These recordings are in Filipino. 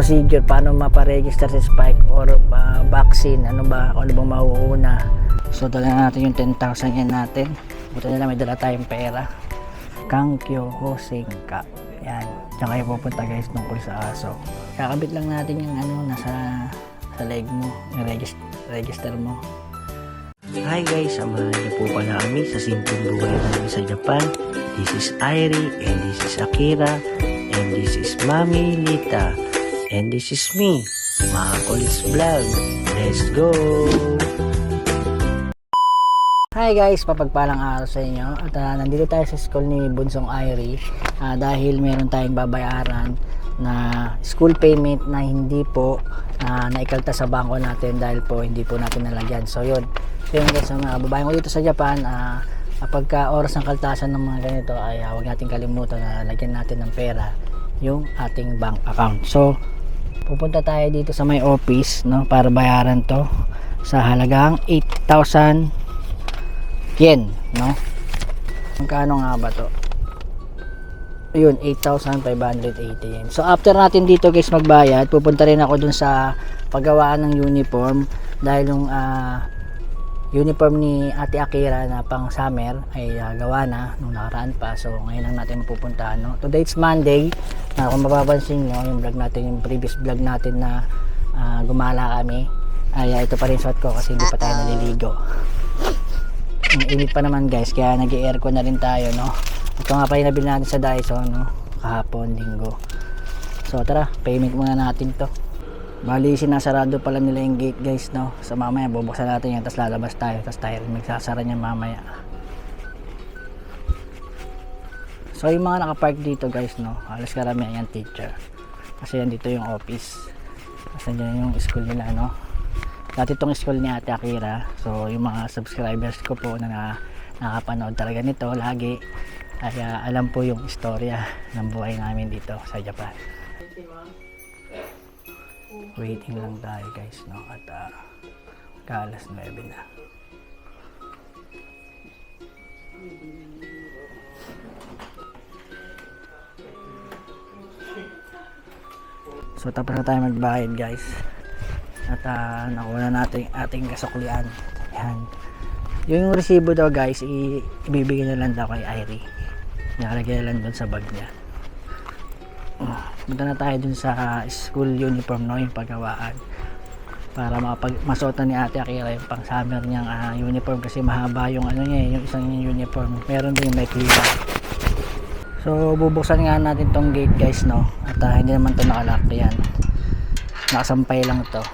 procedure, paano maparegister si Spike or vaccine, ano bang mauuna. So dala natin yung 10,000 yan natin. Buti nila may dala tayong pera. Kankyo Hosengka. Yan, diyan kayo pupunta guys tungkol sa aso. Kakabit lang natin yung nasa sa leg mo, yung register mo. Hi guys, samahan niyo po pala kami sa simpleng buhay namin sa Japan. This is Airi, and this is Akira, and this is Mami Lita, and this is me, Makolis Vlog. Let's go! Hi guys, papagpalang araw sa inyo. At nandito tayo sa school ni Bunsong Airi dahil meron tayong babayaran na school payment na hindi po naikalta sa bangko natin dahil po hindi po natin nalagyan. So yun guys, mga babaeng ko dito sa Japan, kapag oras ng kaltasan ng mga ganito ay huwag natin kalimutan na lagyan natin ng pera yung ating bank account. So pupunta tayo dito sa may office, no, para bayaran to sa halagang 8,000 yen, no? Magkano nga ba to? Ayun, 8,580 yen. So after natin dito guys magbayad, pupunta rin ako dun sa paggawaan ng uniform dahil yung uniform ni Ate Akira na pang summer ay gawa na nung nakaraan pa. So ngayon lang natin mapupuntahan, no? Today it's Monday. Kung mapapansin nyo yung vlog natin, yung previous vlog natin na gumala kami, ay ito pa rin suot ko kasi hindi pa tayo naliligo. Init pa naman guys, kaya nag-aircon na rin tayo, no? Ito nga pa yung nabili natin sa Daiso, no? Kahapon, linggo. So tara, payment muna natin to. Bali sinasarado pala nila yung gate guys, no? So mamaya bubuksan natin yan, tapos lalabas tayo, tapos tayo rin magsasara niya mamaya. So yung mga nakapark dito guys, no, halos karamihan yan teacher kasi yan dito yung office, kasi dyan yung school nila, no? Dati itong school ni Ate Akira. So yung mga subscribers ko po na nakapanood talaga nito lagi ay alam po yung istorya ng buhay namin dito sa Japan. Waiting lang tayo guys, no? At alas 9 na. So tapos na tayo magbayad guys. At nakuha na natin ating kasuklian. Yan. Yung resibo daw guys, ibibigay na lang daw kay Airi. Nakalagay na lang dun sa bag niya. Punta na tayo dun sa school uniform, no, yung paggawaan, para masuotan ni Ate Akira yung pang summer niyang uniform kasi mahaba yung niya, yung isang uniform. Meron din may klipa. So bubuksan nga natin tong gate guys, no, at hindi naman to nakalock. Yan, nakasampay lang to.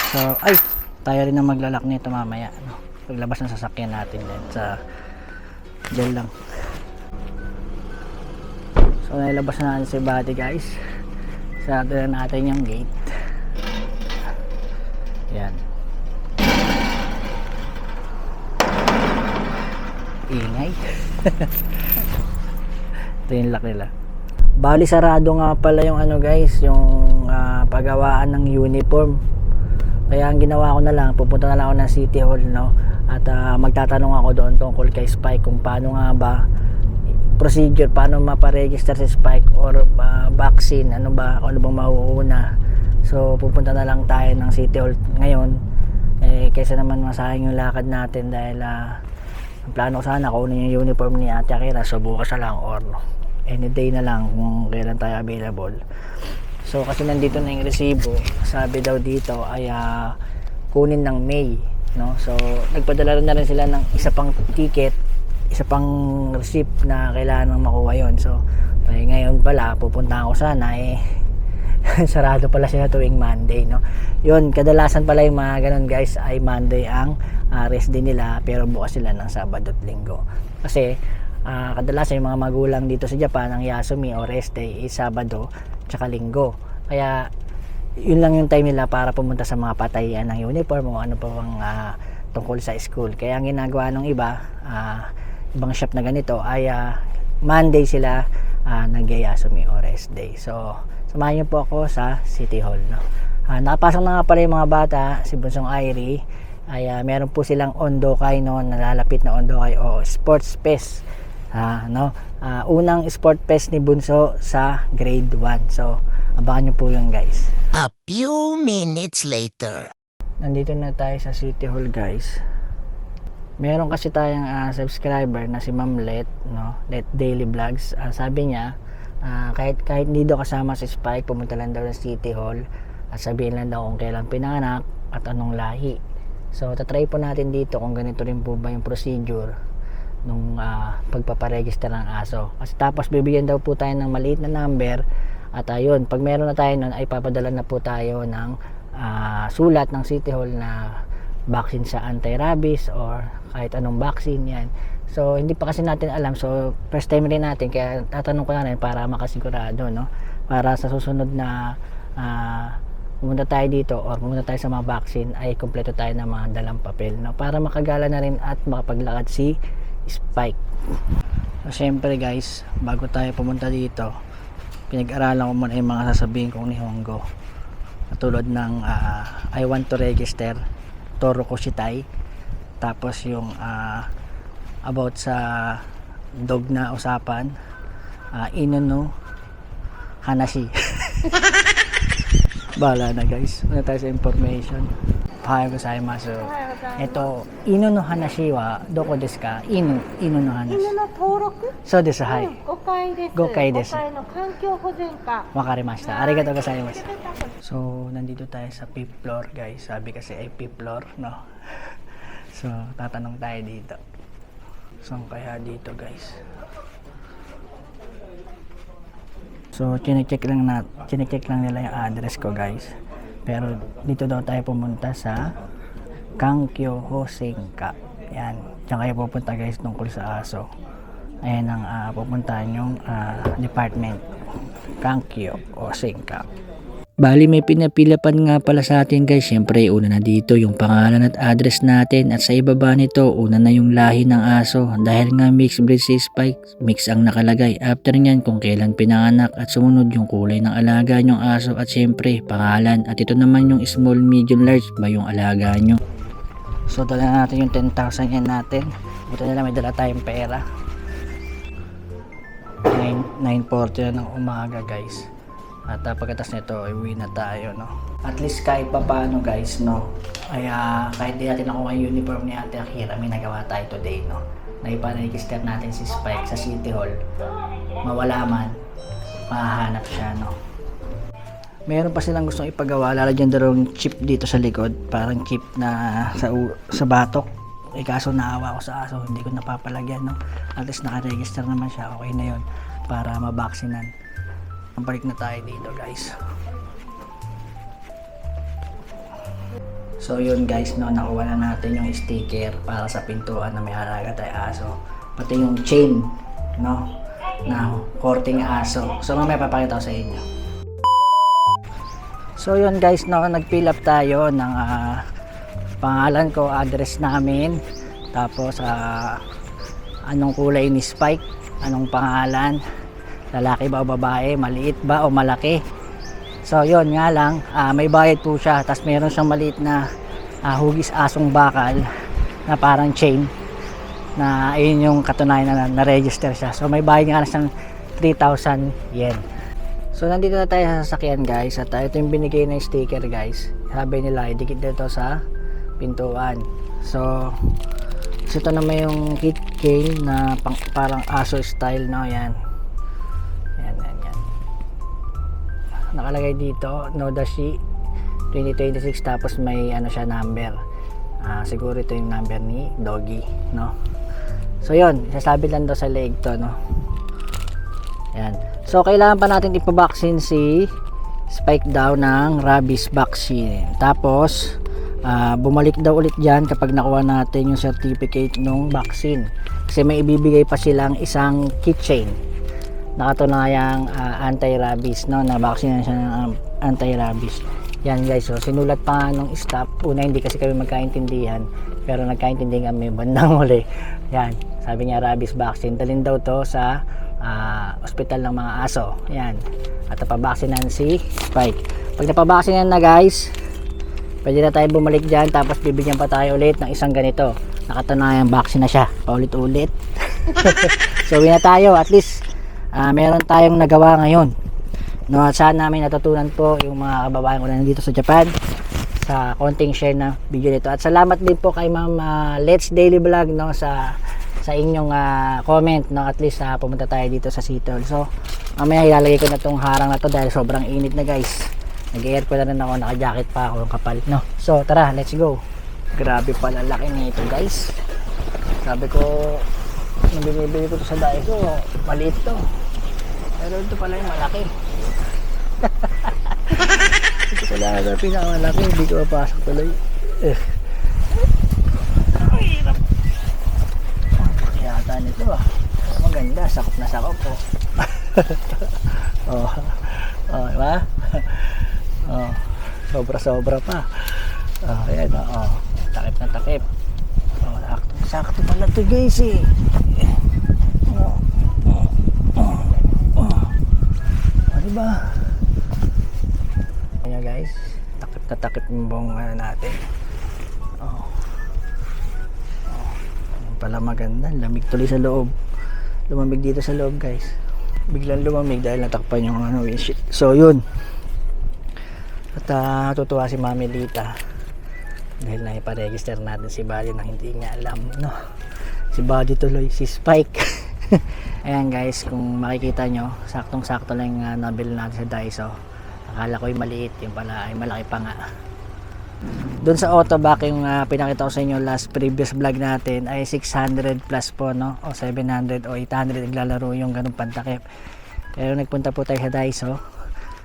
So ay, tayo rin na maglalak nito mamaya, no, paglabas ng sasakyan natin din sa dyan lang. So nailabas na natin si body guys. Sarado na natin yung gate. Yan. Ingay. Ito yung lock nila. Bali sarado nga pala yung guys, yung paggawaan ng uniform. Kaya ang ginawa ko na lang, pupunta na lang ako ng City Hall, no, at magtatanong ako doon tungkol kay Spike kung paano nga ba procedure, paano maparegister si Spike or vaccine, ano bang mauuna. So pupunta na lang tayo ng City Hall ngayon, kaysa naman masayang yung lakad natin dahil ang plano ko sana kunin yung uniform ni Ate Akira. So bukas na lang or any day na lang kung kailan tayo available. So kasi nandito na yung resibo, sabi daw dito ay kunin ng May, no? So nagpadala na rin sila ng isa pang ticket, isa pang receipt na kailangan makuha yon. So ngayon pala pupunta ako sana, sarado pala sila tuwing Monday, no? Yun, kadalasan pala yung mga ganun guys ay Monday ang rest day nila, pero bukas sila ng Sabado at Linggo. Kasi kadalasan yung mga magulang dito sa Japan, ang Yasumi o rest day is Sabado tsaka Linggo. Kaya yun lang yung time nila para pumunta sa mga patayan ng uniform o ano pa bang tungkol sa school. Kaya ang ginagawa ng iba, ibang shop na ganito ay Monday sila nag-Yasumi o rest day. So samahan niyo po ako sa City Hall, no? Nakapasok na nga pala yung mga bata, si Bunsong Airi ay meron po silang Ondokay, no, nalalapit na Ondokay o Sports Fest, no? unang sport fest ni Bunso sa grade 1. So, abangan nyo po yun guys. A few minutes later. Nandito na tayo sa City Hall guys. Meron kasi tayong subscriber na si Ma'am Let, no? Let Daily Vlogs. Sabi niya, kahit hindi daw kasama si Spike, pumunta lang daw sa City Hall at sabihin lang daw kung kailan pinanganak at anong lahi. So, tatry po natin dito kung ganito rin po ba yung procedure nung pagpaparegister ng aso. Kasi tapos bibigyan daw po tayo ng maliit na number at ayun, pag meron na tayo nun ay papadala na po tayo ng sulat ng City Hall na vaccine sa anti-rabies or kahit anong vaccine yan. So hindi pa kasi natin alam, so first time rin natin, kaya tatanong ko na rin para makasigurado, no? Para sa susunod na pumunta tayo dito or pumunta tayo sa mga vaccine ay kompleto tayo ng mga dalang papel, no? Para makagala na rin at makapaglakad si Spike. So syempre guys, bago tayo pumunta dito, pinag-aralan ko muna yung mga sasabihin kong Nihongo. Katulad ng I want to register, Toro Koshitai. Tapos yung about sa dog na usapan, Ino no Hanashi. Bahala na guys, muna tayo sa information. Ohayou gozaimasu. Ito, Ino no Hanashi wa doko desu ka? Ino no Hanashi. 犬の登録、そうです、はい。誤解です。誤解です。誤解の環境保全課。わかりました。ありがとうございます。So, nandito tayo sa 5th floor, guys. Sabi kasi ay 5th floor, no? So, tatanong tayo dito. Saan kaya dito, guys? So, chinecheck lang nila yung address ko, guys. Pero dito daw tayo pumunta sa Kankyo Hosenka. Yan. Diyan kayo pupunta, guys, tungkol sa aso. Ayan ang pupuntahan yung department. Kankyo Hosenka. Bali may pinapilapan nga pala sa atin guys. Siyempre una na dito yung pangalan at address natin, at sa ibaba nito una na yung lahi ng aso. Dahil nga mixed breed si Spike, mix ang nakalagay. After nyan kung kailan pinanganak at sumunod yung kulay ng alaga nyong aso at siyempre pangalan. At ito naman yung small, medium, large ba yung alaga nyo. So dala natin yung 10,000 yan natin. Buti nila may dala tayong pera. 9:40 na ng umaga guys. At pagkatas nito ay uwi na tayo, no? At least kahit pa paano guys, no? Ay kahit di natin nakuha yung uniform ni Ate Akira, may nagawa tayo today, no? Naipa-register natin si Spike sa City Hall. Mawala man, mahahanap siya, no? Meron pa silang gustong ipagawa, lalagyan daw yung chip dito sa likod, parang chip na sa batok. Kaso naawa ko sa aso, hindi ko napapalagyan, no? At least naka-register naman siya, okay na yun, para mabaksinan. Balik na tayo dito guys. So yun guys, no, nakuha na natin yung sticker para sa pintuan na may alaga tayo aso. Pati yung chain, no, na korting aso. So mamaya papakita ko sa inyo. So yun guys, no, nag-fill up tayo ng pangalan ko, address namin, tapos anong kulay ni Spike, anong pangalan, lalaki ba o babae, maliit ba o malaki. So yun nga lang, may bayad po siya, tapos meron siyang maliit na hugis asong bakal na parang chain, na ayun yung katunayan na na-register siya. So may bayad nga lang siyang 3,000 yen. So nandito na tayo sa sasakyan guys, at ito yung binigay na sticker guys. Sabi nila idikit dito sa pintuan. So ito naman yung kit cane na parang aso style, no? Yan. Nakalagay dito Nodashi 2026, tapos may ano siya number. Siguro ito yung number ni Doggy, no? So yun, isasabi lang daw sa leg to, no? Yan. So kailangan pa natin ipabaksin si Spike daw ng rabies vaccine. Tapos bumalik daw ulit dyan kapag nakuha natin yung certificate ng vaccine, kasi may ibibigay pa silang isang keychain nakatunayang anti-rabies, no, na vaccine siya ng anti-rabies. Yan guys, so sinulat pa nga nung staff. Una hindi kasi kami magkaintindihan, pero nagkaintindihan kami bandang huli. Yan, sabi niya rabies vaccine, dalhin daw to sa ospital ng mga aso. Yan, at napabaksinan si Spike. Pag napabaksinan na guys, pwede na tayo bumalik dyan, tapos bibigyan pa tayo ulit ng isang ganito, nakatunayang vaccine na siya, paulit-ulit. So uwi na tayo, at least meron tayong nagawa ngayon, no? At sana namin natutunan po yung mga kababayan ko na nandito sa Japan sa konting share na video nito. At salamat din po kay Ma'am Let's Daily Vlog, no, sa inyong comment, no. At least pumunta tayo dito sa City Hall. So mamaya ilalagay ko na tong harang na to dahil sobrang init na, guys. Nag-air ko na rin ako, naka-jacket pa ako, kapal, no. So tara, let's go. Grabe pala laki nito, guys. Sabi ko, nung binibili ko to sa Daiso, maliit to. Pero ito pala yung malaki. Ito pala yung pinakamalaki, hindi ko mapasok tuloy. Ang hirap. Yata nito maganda, sakop na sakop po. Diba? Sobra pa. Ayan, takip na takip. Sakto pala to, guys, eh. Diba? Ayan, guys, takip na takip yung buong natin. Ayan pala, maganda, lamig tuloy sa loob. Lumamig dito sa loob, guys. Biglang lumamig dahil natakpan yung windshield. So yun, at tutuwa si Mami Lita dahil naiparegister natin si Buddy na hindi niya alam, no? Si Buddy tuloy, si Spike. Ayan, guys, kung makikita nyo, saktong sakto lang yung nabili natin sa Daiso. Akala ko yung maliit, yung pala ay malaki pa nga. Doon sa Autobac, yung pinakita ko sa inyo last previous vlog natin ay 600 plus po, no? O 700 o 800 naglalaro yung ganung pantakip. Pero nagpunta po tayo sa Daiso,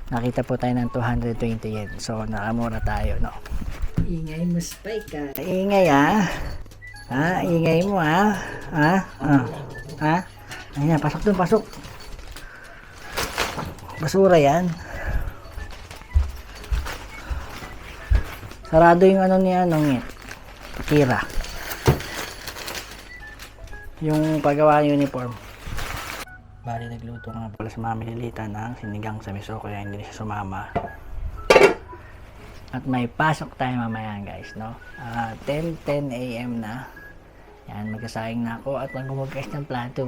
nakita po tayo ng 220 yen. So nakamura tayo, no? Ingay mo, Spike, ingay, ingay mo, Ayan, pasok dun, pasok. Basura yan. Sarado yung Akira. Yung paggawa ng uniform. Bali, nagluto nga pala sa Mami Lita ng sinigang sa miso, kaya hindi siya sumama. At may pasok tayo mamaya, guys, no? 10 AM na. Yan, magsasaing na ako at maghuhugas ng plato.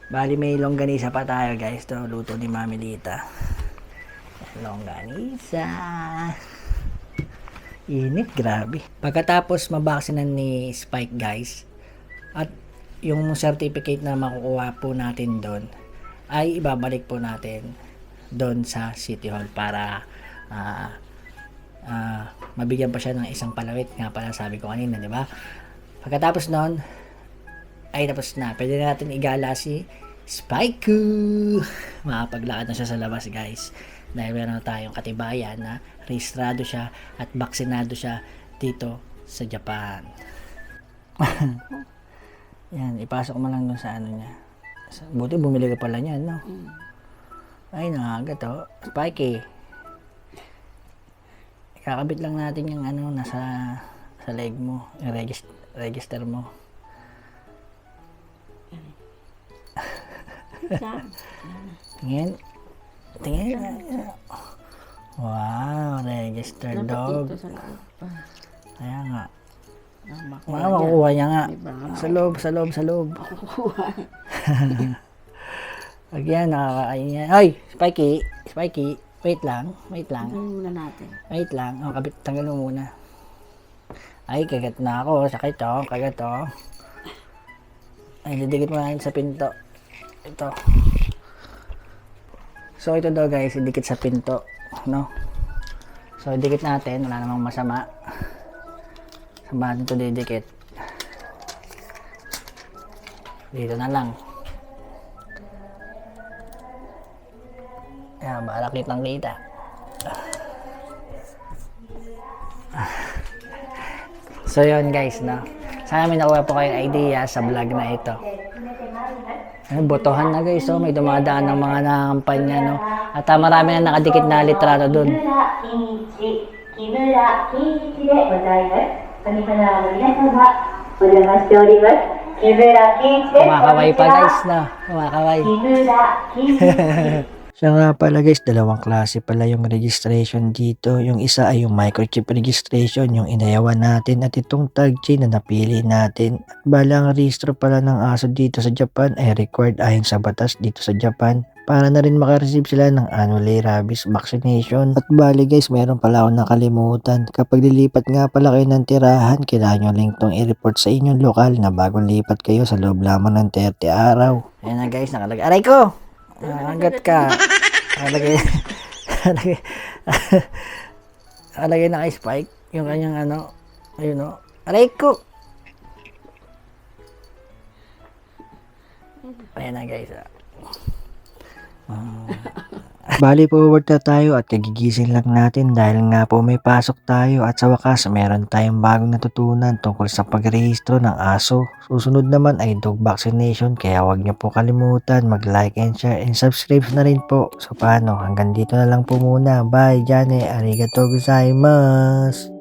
Bali, may longganisa pa tayo, guys. To luto ni Mami Lita. Longganisa. Init, grabe. Pagkatapos mabaksinan ni Spike, guys, at yung certificate na makukuha po natin doon ay ibabalik po natin doon sa City Hall para mabigyan pa siya ng isang palawit, nga pala sabi ko kanina, di ba? Pagkatapos noon ay tapos na, pwede na natin igala si Spike. Makapaglakad na siya sa labas, guys, dahil meron na tayong katibayan na rehistrado siya at baksinado siya dito sa Japan. Yan, ipasok mo lang dun sa ano niya. Buti bumili ka pala niyan, no? Ay, nakagat, oh. Spikey. Kakabit lang natin yung nasa sa leg mo, yung register mo. Tingin. Wow, registered dog. Kaya nga. Makukuha niya nga. Sa loob. Pag yan, nakakain niya. Ay, Spikey, wait lang. Muna natin. Wait lang. Tanggal mo muna. Ay, kagat na ako. Sakit, oh. Kagat, oh. Ay, didikit mo na sa pinto. Ito. So, ito daw, guys, idikit sa pinto, no? So, idikit natin. Wala namang masama. Saan ito didikit? Dito na lang. Ayan, bala kitang kita. So, yun, guys, no? Sana may nakuha po kayong idea sa vlog na ito. Botohan na, guys, oh. May dumadaan ng mga nakampanya, no? At marami na nakadikit na litrato dun. Kumakaway pa, guys, no? Kumakaway. Siya nga pala guys, dalawang klase pala yung registration dito. Yung isa ay yung microchip registration, yung inayawan natin, at itong tag chain na napili natin. At bala ang registro pala ng aso dito sa Japan ay required ayon sa batas dito sa Japan para na rin makareceive sila ng annually rabies vaccination. At bali guys, meron pala ako nakalimutan. Kapag lilipat nga pala kayo ng tirahan, kailangan nyo lang itong i-report sa inyong lokal na bagong lipat kayo sa loob lamang ng 30 araw. Ayan na guys, nakalagay. Aray ko! Hanggat ka. Nakalagay. Nakalagay na spike yung kanyang ano. Ayun o. Aray ko! Ayan na guys. Bali forward na tayo at kagigising lang natin dahil nga po may pasok tayo at sa wakas meron tayong bagong natutunan tungkol sa pagrehistro ng aso. Susunod naman ay dog vaccination kaya huwag niyo po kalimutan mag-like and share and subscribe na rin po. So paano, hanggang dito na lang po muna. Bye, Jane. Arigatou gozaimasu.